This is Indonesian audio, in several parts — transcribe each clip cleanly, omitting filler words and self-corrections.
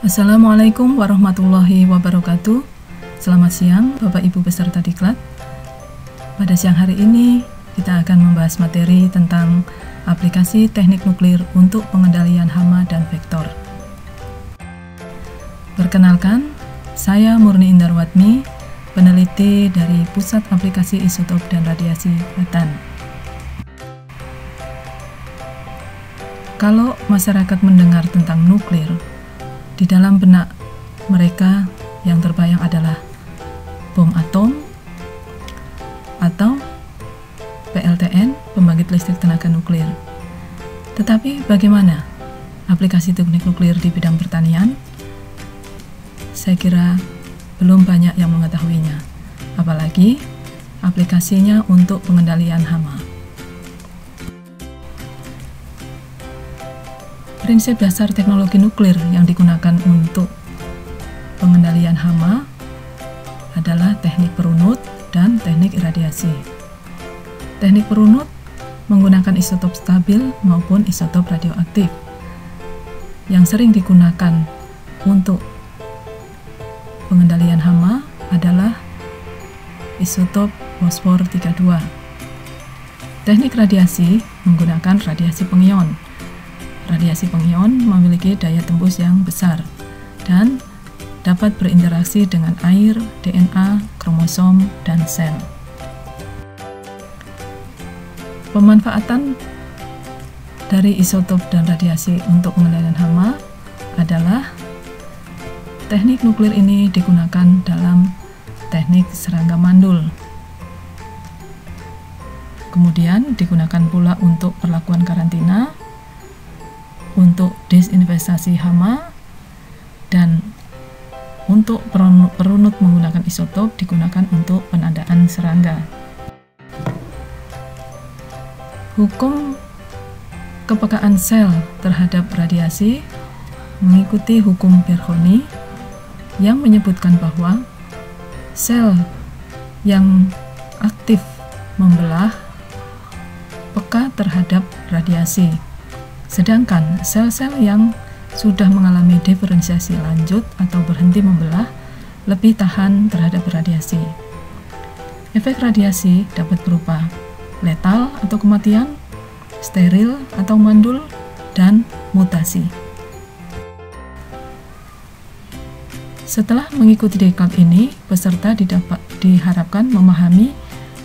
Assalamualaikum warahmatullahi wabarakatuh. Selamat siang Bapak Ibu peserta diklat. Pada siang hari ini kita akan membahas materi tentang aplikasi teknik nuklir untuk pengendalian hama dan vektor. Perkenalkan, saya Murni Indarwatmi, peneliti dari Pusat Aplikasi Isotop dan Radiasi Batan. Kalau masyarakat mendengar tentang nuklir, di dalam benak mereka yang terbayang adalah bom atom atau PLTN, pembangkit listrik tenaga nuklir. Tetapi bagaimana aplikasi teknik nuklir di bidang pertanian? Saya kira belum banyak yang mengetahuinya, apalagi aplikasinya untuk pengendalian hama. Prinsip dasar teknologi nuklir yang digunakan untuk pengendalian hama adalah teknik perunut dan teknik iradiasi. Teknik perunut menggunakan isotop stabil maupun isotop radioaktif. Yang sering digunakan untuk pengendalian hama adalah isotop fosfor 32. Teknik radiasi menggunakan radiasi pengion. Radiasi pengion memiliki daya tembus yang besar dan dapat berinteraksi dengan air, DNA, kromosom, dan sel. Pemanfaatan dari isotop dan radiasi untuk pengendalian hama adalah teknik nuklir ini digunakan dalam teknik serangga mandul. Kemudian digunakan pula untuk perlakuan karantina, untuk desinvestasi hama, dan untuk perunut menggunakan isotop digunakan untuk penandaan serangga. Hukum kepekaan sel terhadap radiasi mengikuti hukum Bernoulli yang menyebutkan bahwa sel yang aktif membelah peka terhadap radiasi. Sedangkan sel-sel yang sudah mengalami diferensiasi lanjut atau berhenti membelah lebih tahan terhadap radiasi. Efek radiasi dapat berupa letal atau kematian, steril atau mandul, dan mutasi. Setelah mengikuti diklat ini, peserta diharapkan memahami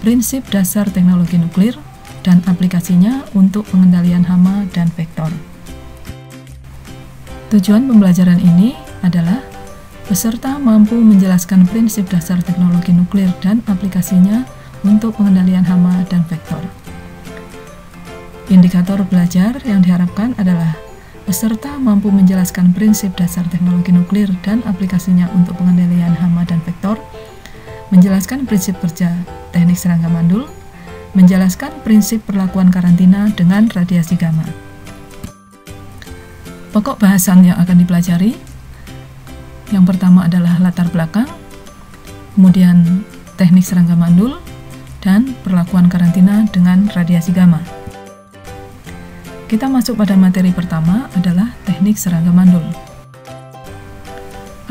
prinsip dasar teknologi nuklir dan aplikasinya untuk pengendalian hama dan vektor. Tujuan pembelajaran ini adalah peserta mampu menjelaskan prinsip dasar teknologi nuklir dan aplikasinya untuk pengendalian hama dan vektor. Indikator belajar yang diharapkan adalah peserta mampu menjelaskan prinsip dasar teknologi nuklir dan aplikasinya untuk pengendalian hama dan vektor, menjelaskan prinsip kerja teknik serangga mandul, menjelaskan prinsip perlakuan karantina dengan radiasi gamma. Pokok bahasan yang akan dipelajari, yang pertama adalah latar belakang, kemudian teknik serangga mandul, dan perlakuan karantina dengan radiasi gamma. Kita masuk pada materi pertama adalah teknik serangga mandul.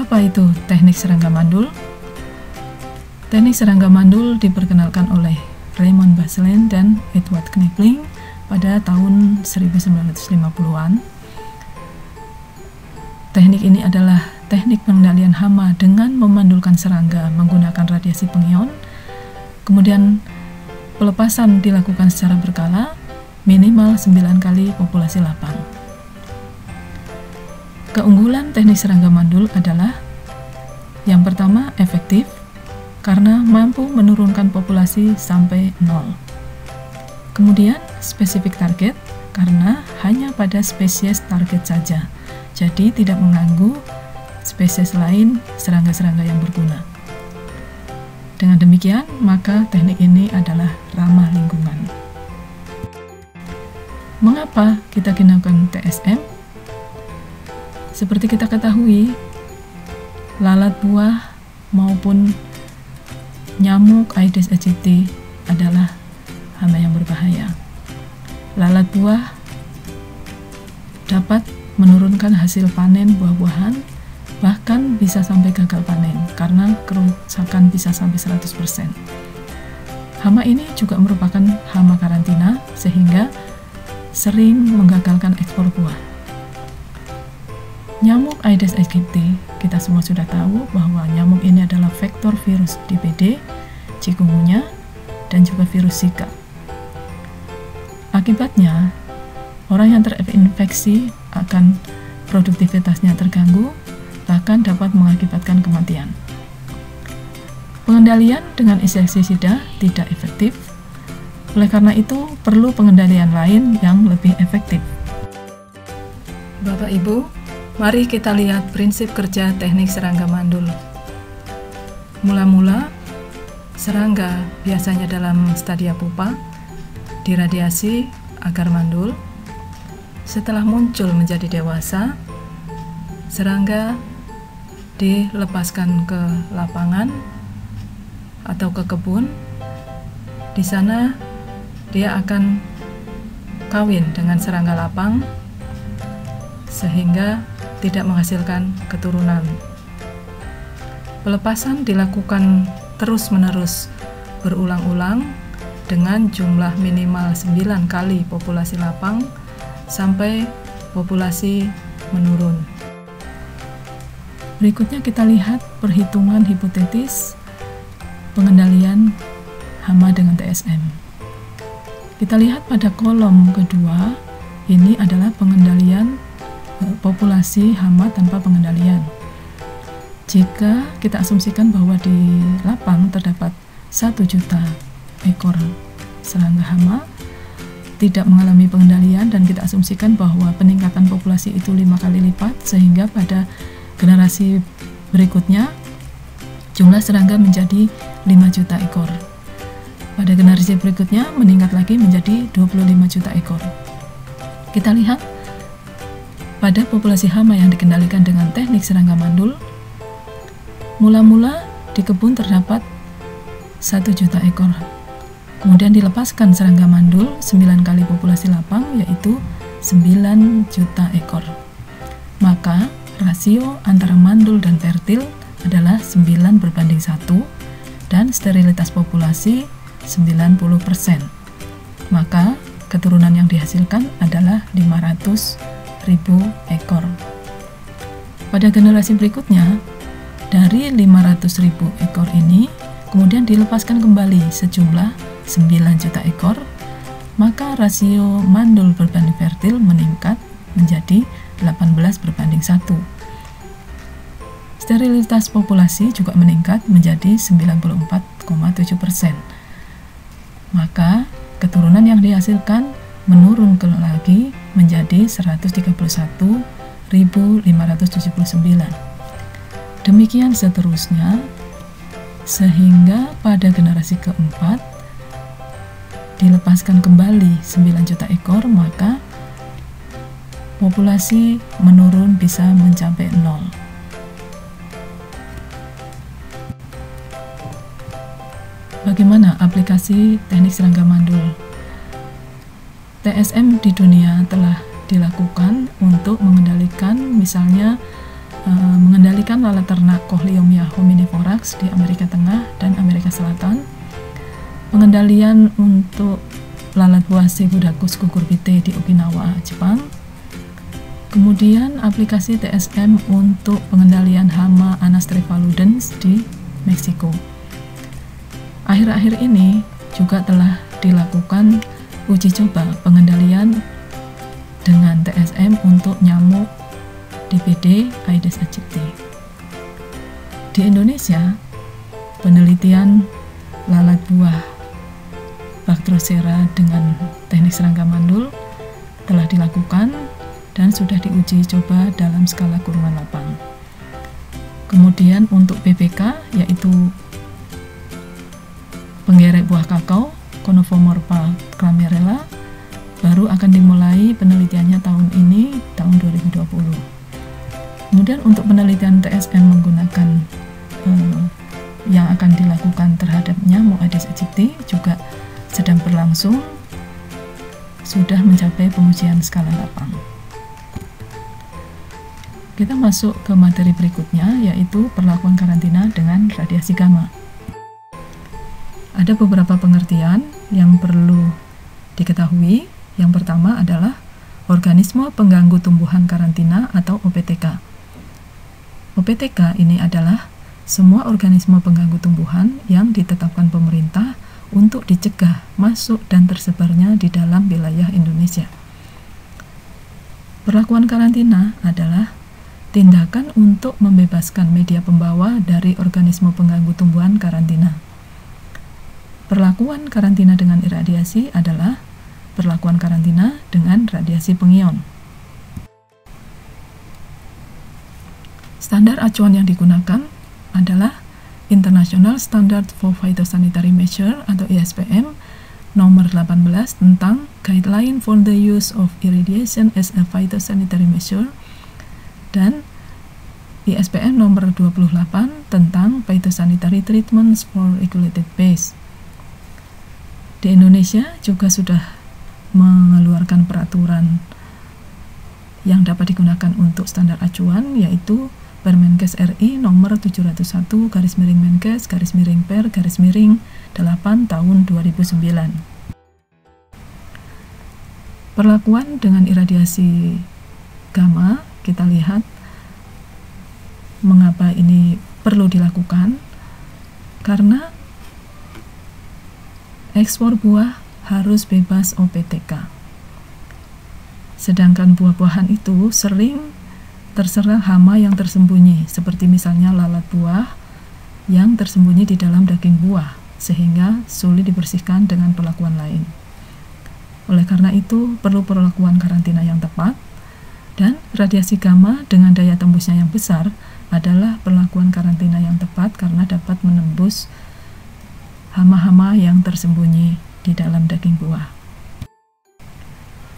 Apa itu teknik serangga mandul? Teknik serangga mandul diperkenalkan oleh Raymond Basselin dan Edward Knipling pada tahun 1950-an. Teknik ini adalah teknik pengendalian hama dengan memandulkan serangga menggunakan radiasi pengion. Kemudian pelepasan dilakukan secara berkala, minimal 9 kali populasi lapang. Keunggulan teknik serangga mandul adalah yang pertama, efektif karena mampu menurunkan populasi sampai 0. Kemudian spesifik target karena hanya pada spesies target saja, jadi tidak mengganggu spesies lain serangga-serangga yang berguna. Dengan demikian, maka teknik ini adalah ramah lingkungan. Mengapa kita gunakan TSM? Seperti kita ketahui, lalat buah maupun nyamuk Aedes aegypti adalah hama yang berbahaya. Lalat buah dapat menurunkan hasil panen buah-buahan bahkan bisa sampai gagal panen karena kerusakan bisa sampai 100%. Hama ini juga merupakan hama karantina sehingga sering menggagalkan ekspor buah. Nyamuk Aedes aegypti, kita semua sudah tahu bahwa nyamuk ini adalah vektor virus DBD, chikungunya, dan juga virus Zika. Akibatnya, orang yang terinfeksi akan produktivitasnya terganggu, bahkan dapat mengakibatkan kematian. Pengendalian dengan insektisida tidak efektif, oleh karena itu perlu pengendalian lain yang lebih efektif. Bapak Ibu, mari kita lihat prinsip kerja teknik serangga mandul. Mula-mula, serangga biasanya dalam stadia pupa, diradiasi agar mandul. Setelah muncul menjadi dewasa, serangga dilepaskan ke lapangan atau ke kebun. Di sana dia akan kawin dengan serangga lapang sehingga tidak menghasilkan keturunan. Pelepasan dilakukan terus-menerus berulang-ulang dengan jumlah minimal 9 kali populasi lapang sampai populasi menurun. Berikutnya kita lihat perhitungan hipotetis pengendalian hama dengan TSM. Kita lihat pada kolom kedua, ini adalah pengendalian populasi hama tanpa pengendalian. Jika kita asumsikan bahwa di lapang terdapat 1 juta ekor serangga hama, tidak mengalami pengendalian, dan kita asumsikan bahwa peningkatan populasi itu 5 kali lipat, sehingga pada generasi berikutnya jumlah serangga menjadi 5 juta ekor. Pada generasi berikutnya meningkat lagi menjadi 25 juta ekor. Kita lihat pada populasi hama yang dikendalikan dengan teknik serangga mandul, mula-mula di kebun terdapat 1 juta ekor. Kemudian dilepaskan serangga mandul 9 kali populasi lapang, yaitu 9 juta ekor. Maka rasio antara mandul dan fertil adalah 9:1 dan sterilitas populasi 90%. Maka keturunan yang dihasilkan adalah 500.000 ekor. Pada generasi berikutnya, dari 500.000 ekor ini kemudian dilepaskan kembali sejumlah 9 juta ekor, maka rasio mandul berbanding fertil meningkat menjadi 18:1. Sterilitas populasi juga meningkat menjadi 94,7%. Maka keturunan yang dihasilkan menurun lagi menjadi 131.579. Demikian seterusnya, sehingga pada generasi keempat dilepaskan kembali 9 juta ekor, maka populasi menurun bisa mencapai 0. Bagaimana aplikasi teknik serangga mandul? TSM di dunia telah dilakukan untuk mengendalikan, misalnya mengendalikan lalat ternak Cochleomia hominivorax di Amerika Tengah dan Amerika Selatan, pengendalian untuk lalat buah Sebudacus cucurbitae di Okinawa, Jepang, kemudian aplikasi TSM untuk pengendalian hama Anastrepha ludens di Meksiko. Akhir-akhir ini juga telah dilakukan uji coba pengendalian dengan TSM untuk nyamuk DBD Aedes aegypti. Di Indonesia, penelitian lalat buah Bactrocera dengan teknik serangga mandul telah dilakukan dan sudah diuji coba dalam skala kurungan lapang. Kemudian untuk PPK, yaitu penggerek buah kakao Conophomorpha clamerella, baru akan dimulai penelitiannya tahun ini, tahun 2020. Kemudian untuk penelitian TSM menggunakan yang akan dilakukan terhadap nyamuk Aedes aegypti juga sedang berlangsung, sudah mencapai pengujian skala lapang. Kita masuk ke materi berikutnya, yaitu perlakuan karantina dengan radiasi gamma. Ada beberapa pengertian yang perlu diketahui. Yang pertama adalah organisme pengganggu tumbuhan karantina atau OPTK. OPTK ini adalah semua organisme pengganggu tumbuhan yang ditetapkan pemerintah untuk dicegah masuk dan tersebarnya di dalam wilayah Indonesia. Perlakuan karantina adalah tindakan untuk membebaskan media pembawa dari organisme pengganggu tumbuhan karantina. Perlakuan karantina dengan iradiasi adalah perlakuan karantina dengan radiasi pengion. Standar acuan yang digunakan adalah International Standard for Phytosanitary Measure atau ISPM nomor 18 tentang Guideline for the Use of Irradiation as a Phytosanitary Measure dan ISPM nomor 28 tentang Phytosanitary Treatments for Regulated Base. Di Indonesia juga sudah mengeluarkan peraturan yang dapat digunakan untuk standar acuan, yaitu Permenkes RI nomor 701/Menkes/Per/8 tahun 2009. Perlakuan dengan iradiasi gamma, kita lihat mengapa ini perlu dilakukan, karena ekspor buah harus bebas OPTK. Sedangkan buah-buahan itu sering terserang hama yang tersembunyi, seperti misalnya lalat buah yang tersembunyi di dalam daging buah, sehingga sulit dibersihkan dengan perlakuan lain. Oleh karena itu, perlu perlakuan karantina yang tepat, dan radiasi gamma dengan daya tembusnya yang besar adalah perlakuan karantina yang tepat karena dapat menembus hama-hama yang tersembunyi di dalam daging buah.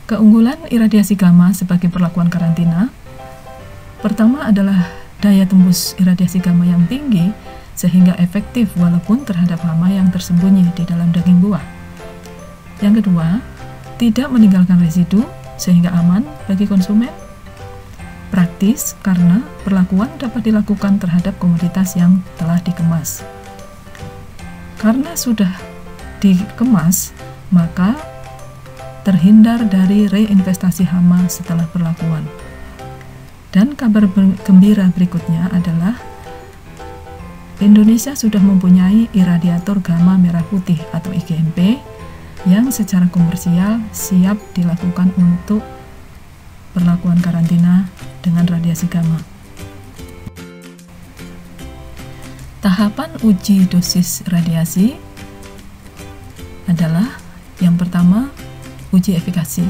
Keunggulan iradiasi gamma sebagai perlakuan karantina, pertama adalah daya tembus iradiasi gamma yang tinggi sehingga efektif walaupun terhadap hama yang tersembunyi di dalam daging buah. Yang kedua, tidak meninggalkan residu sehingga aman bagi konsumen. Praktis karena perlakuan dapat dilakukan terhadap komoditas yang telah dikemas. Karena sudah dikemas, maka terhindar dari reinvestasi hama setelah perlakuan. Dan kabar gembira berikutnya adalah Indonesia sudah mempunyai iradiator gamma merah putih atau IGMP yang secara komersial siap dilakukan untuk perlakuan karantina dengan radiasi gamma. Tahapan uji dosis radiasi adalah yang pertama uji efikasi.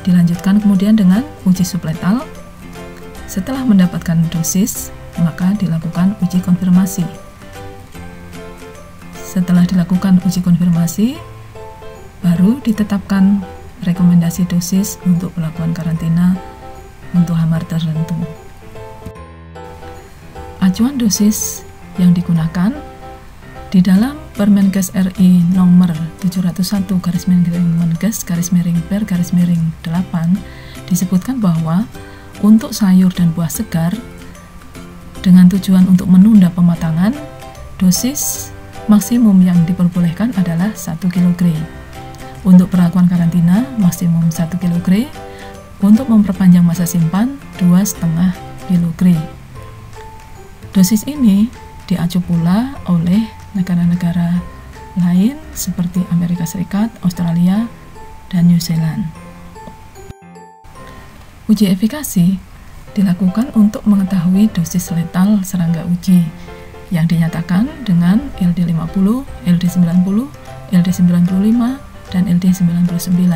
Dilanjutkan kemudian dengan uji subletal. Setelah mendapatkan dosis, maka dilakukan uji konfirmasi. Setelah dilakukan uji konfirmasi, baru ditetapkan rekomendasi dosis untuk perlakuan karantina untuk hama tertentu. Acuan dosis yang digunakan di dalam Permenkes RI nomor 701/Menkes/Per/8 disebutkan bahwa untuk sayur dan buah segar dengan tujuan untuk menunda pematangan, dosis maksimum yang diperbolehkan adalah 1 kg. Untuk perlakuan karantina maksimum 1 kg, untuk memperpanjang masa simpan 2,5 kg. Dosis ini diacu pula oleh negara-negara lain seperti Amerika Serikat, Australia, dan New Zealand. Uji efikasi dilakukan untuk mengetahui dosis letal serangga uji yang dinyatakan dengan LD50, LD90, LD95, dan LD99.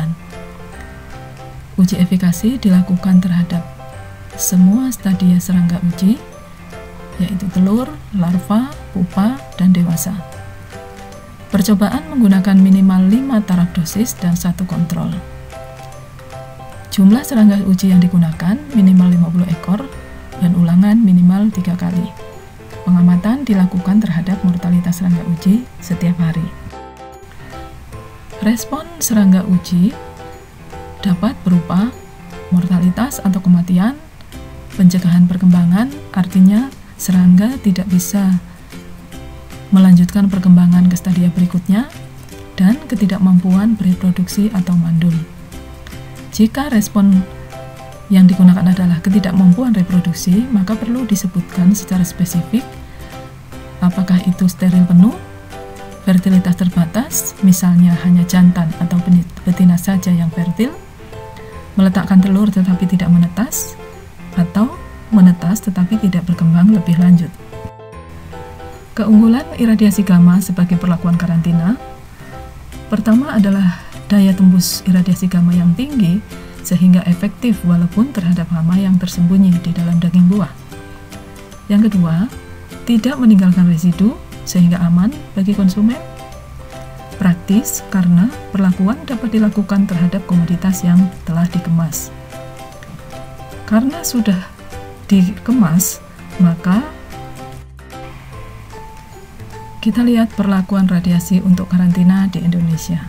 Uji efikasi dilakukan terhadap semua stadia serangga uji, yaitu telur, larva, pupa, dan dewasa. Percobaan menggunakan minimal 5 taraf dosis dan 1 kontrol. Jumlah serangga uji yang digunakan minimal 50 ekor dan ulangan minimal 3 kali. Pengamatan dilakukan terhadap mortalitas serangga uji setiap hari. Respon serangga uji dapat berupa mortalitas atau kematian, Pencegahan perkembangan artinya serangga tidak bisa melanjutkan perkembangan ke stadia berikutnya, dan ketidakmampuan bereproduksi atau mandul. Jika respon yang digunakan adalah ketidakmampuan reproduksi, maka perlu disebutkan secara spesifik apakah itu steril penuh, fertilitas terbatas, misalnya hanya jantan atau betina saja yang fertil, meletakkan telur tetapi tidak menetas, atau menetas tetapi tidak berkembang lebih lanjut. Keunggulan iradiasi gamma sebagai perlakuan karantina, pertama adalah daya tembus iradiasi gamma yang tinggi sehingga efektif walaupun terhadap hama yang tersembunyi di dalam daging buah. Yang kedua, tidak meninggalkan residu sehingga aman bagi konsumen. Praktis karena perlakuan dapat dilakukan terhadap komoditas yang telah dikemas. Karena sudah dikemas, maka kita lihat perlakuan radiasi untuk karantina di Indonesia.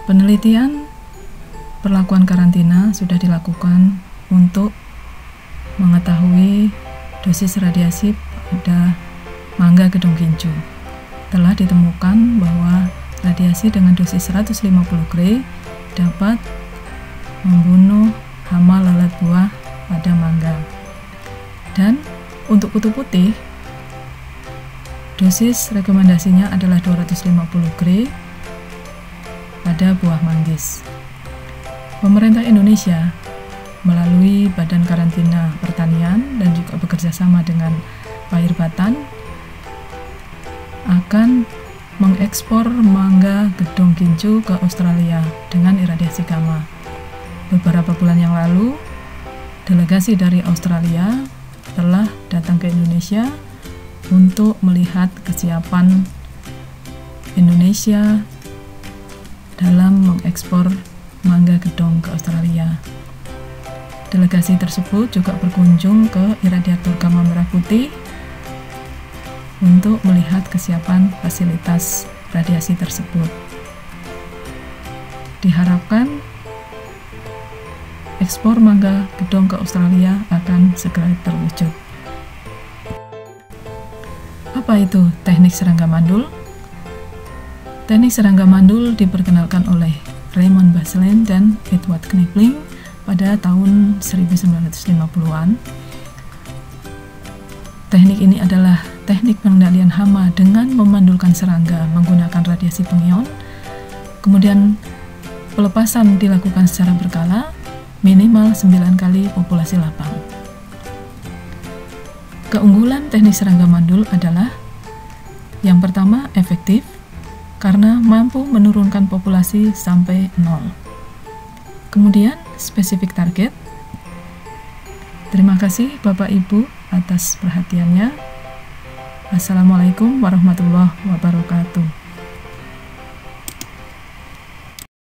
Penelitian perlakuan karantina sudah dilakukan untuk mengetahui dosis radiasi pada mangga gedong gincu. Telah ditemukan bahwa radiasi dengan dosis 150 gray dapat membunuh hama lalat buah pada mangga. Dan untuk kutu putih, dosis rekomendasinya adalah 250 gray pada buah manggis. Pemerintah Indonesia melalui Badan Karantina Pertanian dan juga bekerja sama dengan Pairbatan akan mengekspor mangga gedong gincu ke Australia dengan iradiasi gamma. Beberapa bulan yang lalu, delegasi dari Australia telah datang ke Indonesia untuk melihat kesiapan Indonesia dalam mengekspor mangga gedong ke Australia. Delegasi tersebut juga berkunjung ke iradiator gamma merah putih untuk melihat kesiapan fasilitas radiasi tersebut. Diharapkan ekspor mangga gedong ke Australia akan segera terwujud. Apa itu teknik serangga mandul? Teknik serangga mandul diperkenalkan oleh Raymond Basselin dan Edward Knipling pada tahun 1950-an. Teknik ini adalah teknik pengendalian hama dengan memandulkan serangga menggunakan radiasi pengion. Kemudian pelepasan dilakukan secara berkala, minimal 9 kali populasi lapang. Keunggulan teknik serangga mandul adalah yang pertama, efektif karena mampu menurunkan populasi sampai 0. Kemudian, spesifik target. Terima kasih Bapak Ibu atas perhatiannya. Assalamualaikum warahmatullahi wabarakatuh.